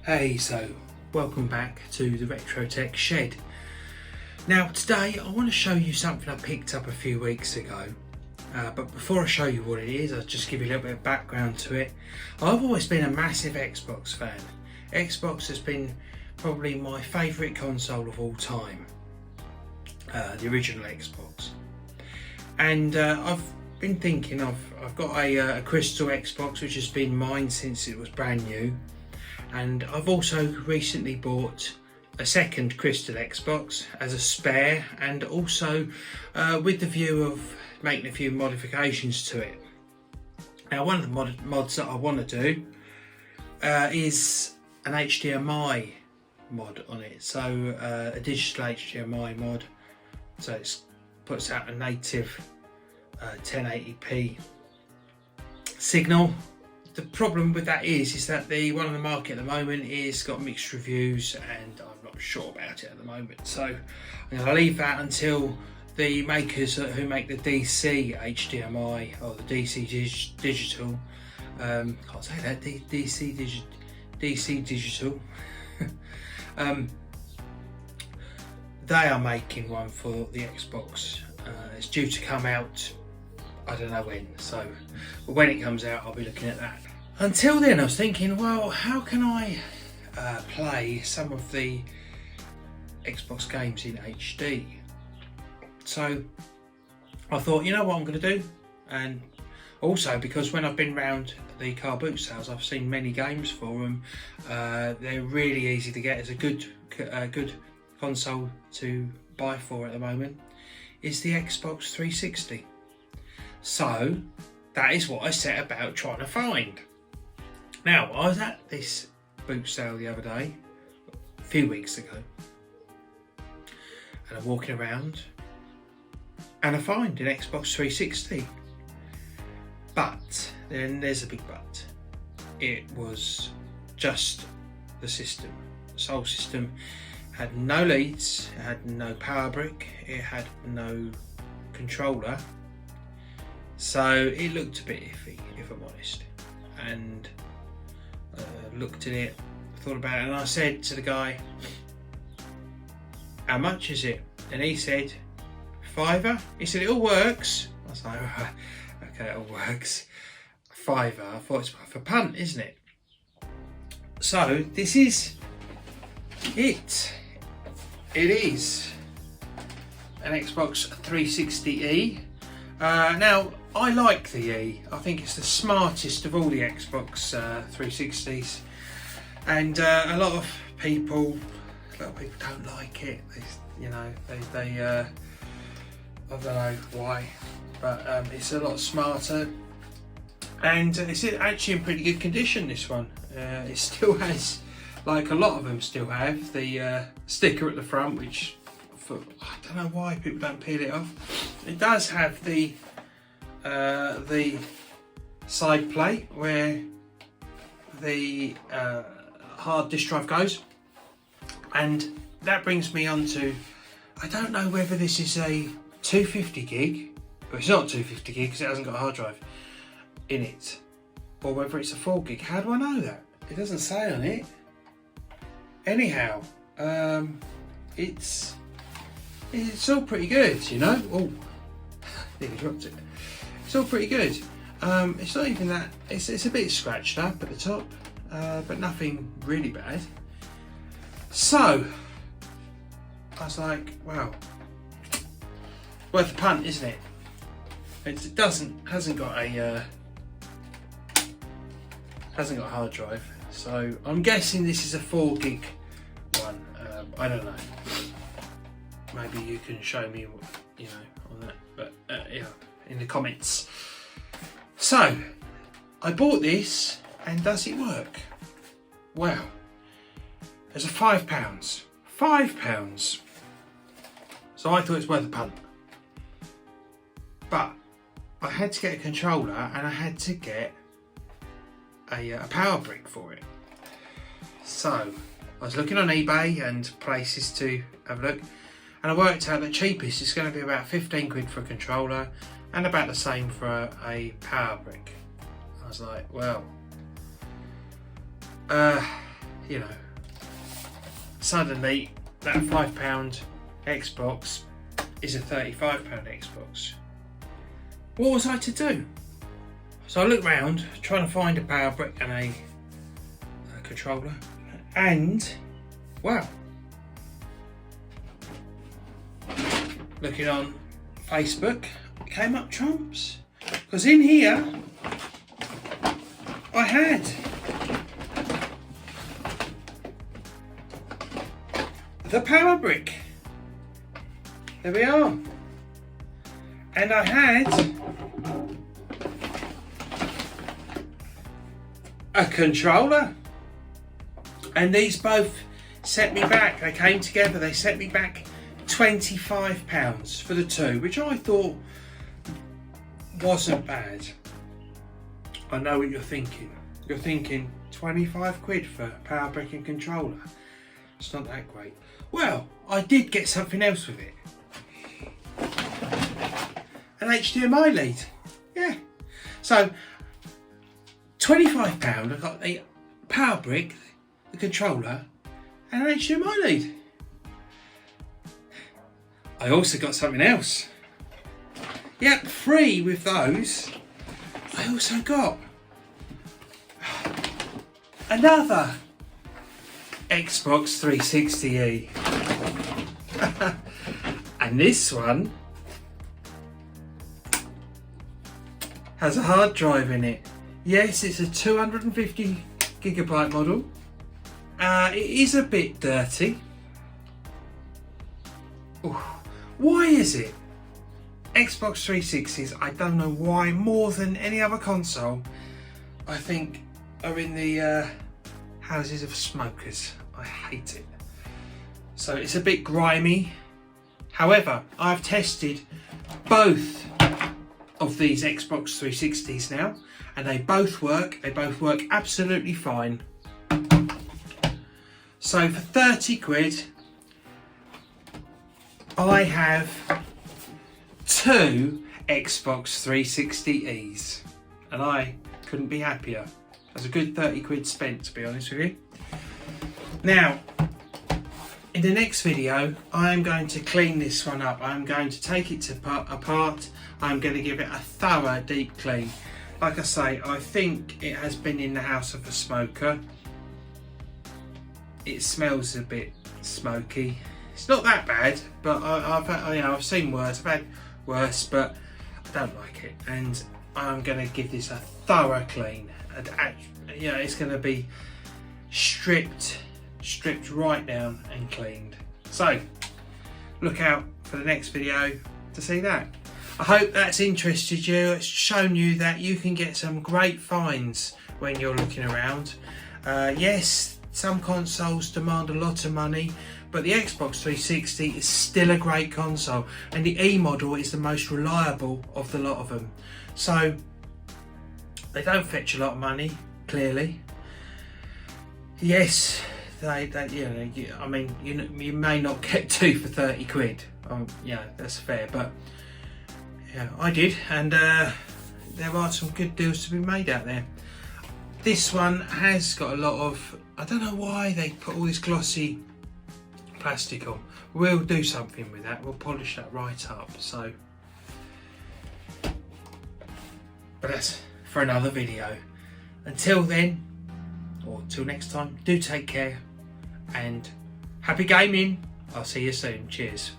Hey, so welcome back to the RetroTech shed. Now today I want to show you something I picked up a few weeks ago, but before I show you what it is, I'll just give you a little bit of background to it. I've always been a massive Xbox fan. Xbox has been probably my favourite console of all time, the original Xbox. And I've been thinking I've got a crystal Xbox which has been mine since it was brand new. And I've also recently bought a second crystal Xbox as a spare, and also with the view of making a few modifications to it. Now, one of the mods that I want to do is an HDMI mod on it, so a digital HDMI mod, so it puts out a native 1080p signal. The problem with that is that the one on the market at the moment is got mixed reviews, and I'm not sure about it at the moment. So I'm going to leave that until the makers who make the DC HDMI or the DC digital, can't say that, DC digital, they are making one for the Xbox. It's due to come out, I don't know when, so but when it comes out I'll be looking at that. Until then I was thinking, well, how can I play some of the Xbox games in HD? So I thought, you know what I'm going to do, and also because when I've been round the car boot sales I've seen many games for them. They're really easy to get. It's a good console to buy for at the moment is the Xbox 360. So that is what I set about trying to find. Now, I was at this boot sale the other day, a few weeks ago, and I'm walking around and I find an Xbox 360. But then there's a big but. It was just the system. The sole system had no leads, it had no power brick, it had no controller. So it looked a bit iffy, if I'm honest, and looked at it, thought about it, and I said to the guy, how much is it? And he said, £5. He said, it all works. I was like, right, okay, it all works. £5. I thought it's worth a punt, isn't it? So this is it. It is an Xbox 360e. Now, I like the E. I think it's the smartest of all the Xbox 360s, and a lot of people don't like it. They I don't know why, but it's a lot smarter, and it's actually in pretty good condition. This one, it still has, like a lot of them still have, the sticker at the front, which I don't know why people don't peel it off. It does have the side plate where the hard disk drive goes, and that brings me on to, I don't know whether this is a 250 gig, but it's not 250 gig because it hasn't got a hard drive in it, or whether it's a 4 gig. How do I know that? It doesn't say on it. Anyhow, it's all pretty good, you know. Oh, nearly dropped it. It's all pretty good. It's not even that. It's a bit scratched up at the top, but nothing really bad. So I was like, wow, worth a punt, isn't it? It hasn't got a hard drive, so I'm guessing this is a 4 gig one. I don't know. Maybe you can show me what, you know, on that, but yeah, in the comments. So I bought this, and does it work? Well, there's a £5. £5. So I thought it was worth a punt. But I had to get a controller, and I had to get a power brick for it. So I was looking on eBay and places to have a look, and I worked out the cheapest is going to be about 15 quid for a controller, and about the same for a power brick. I was like, well, you know, suddenly that £5 Xbox is a £35 Xbox. What was I to do? So I looked round trying to find a power brick and a controller, and wow, looking on Facebook, it came up trumps, because in here I had the power brick. There we are. And I had a controller. And these both set me back. They came together, they set me back £25 for the two, which I thought wasn't bad. I know what you're thinking. You're thinking 25 quid for power brick and controller. It's not that great. Well, I did get something else with it. An HDMI lead. Yeah. So £25, I got the power brick, the controller, and an HDMI lead. I also got something else. Yep, free with those. I also got another Xbox 360e. And this one has a hard drive in it. Yes, it's a 250 gigabyte model. It is a bit dirty. Ooh. Why is it? Xbox 360s, I don't know why, more than any other console, I think are in the houses of smokers. I hate it. So it's a bit grimy. However, I've tested both of these Xbox 360s now, and they both work. They both work absolutely fine. So for 30 quid, I have two Xbox 360Es, and I couldn't be happier. That's a good 30 quid spent, to be honest with you. Now, in the next video, I'm going to clean this one up. I'm going to take it apart. I'm going to give it a thorough deep clean. Like I say, I think it has been in the house of a smoker. It smells a bit smoky. It's not that bad, but I've seen worse. I've had worse, but I don't like it. And I'm going to give this a thorough clean. And, you know, it's going to be stripped right down and cleaned. So look out for the next video to see that. I hope that's interested you. It's shown you that you can get some great finds when you're looking around. Yes, some consoles demand a lot of money, but the Xbox 360 is still a great console, and the E model is the most reliable of the lot of them. So they don't fetch a lot of money, clearly. Yes, they you know, I mean, you may not get two for 30 quid. Yeah, that's fair, but yeah, I did, and there are some good deals to be made out there. This one has got a lot of, I don't know why they put all this glossy plastic on. We'll do something with that. We'll polish that right up. So, but that's for another video. Until then, or until next time, do take care and happy gaming. I'll see you soon. Cheers.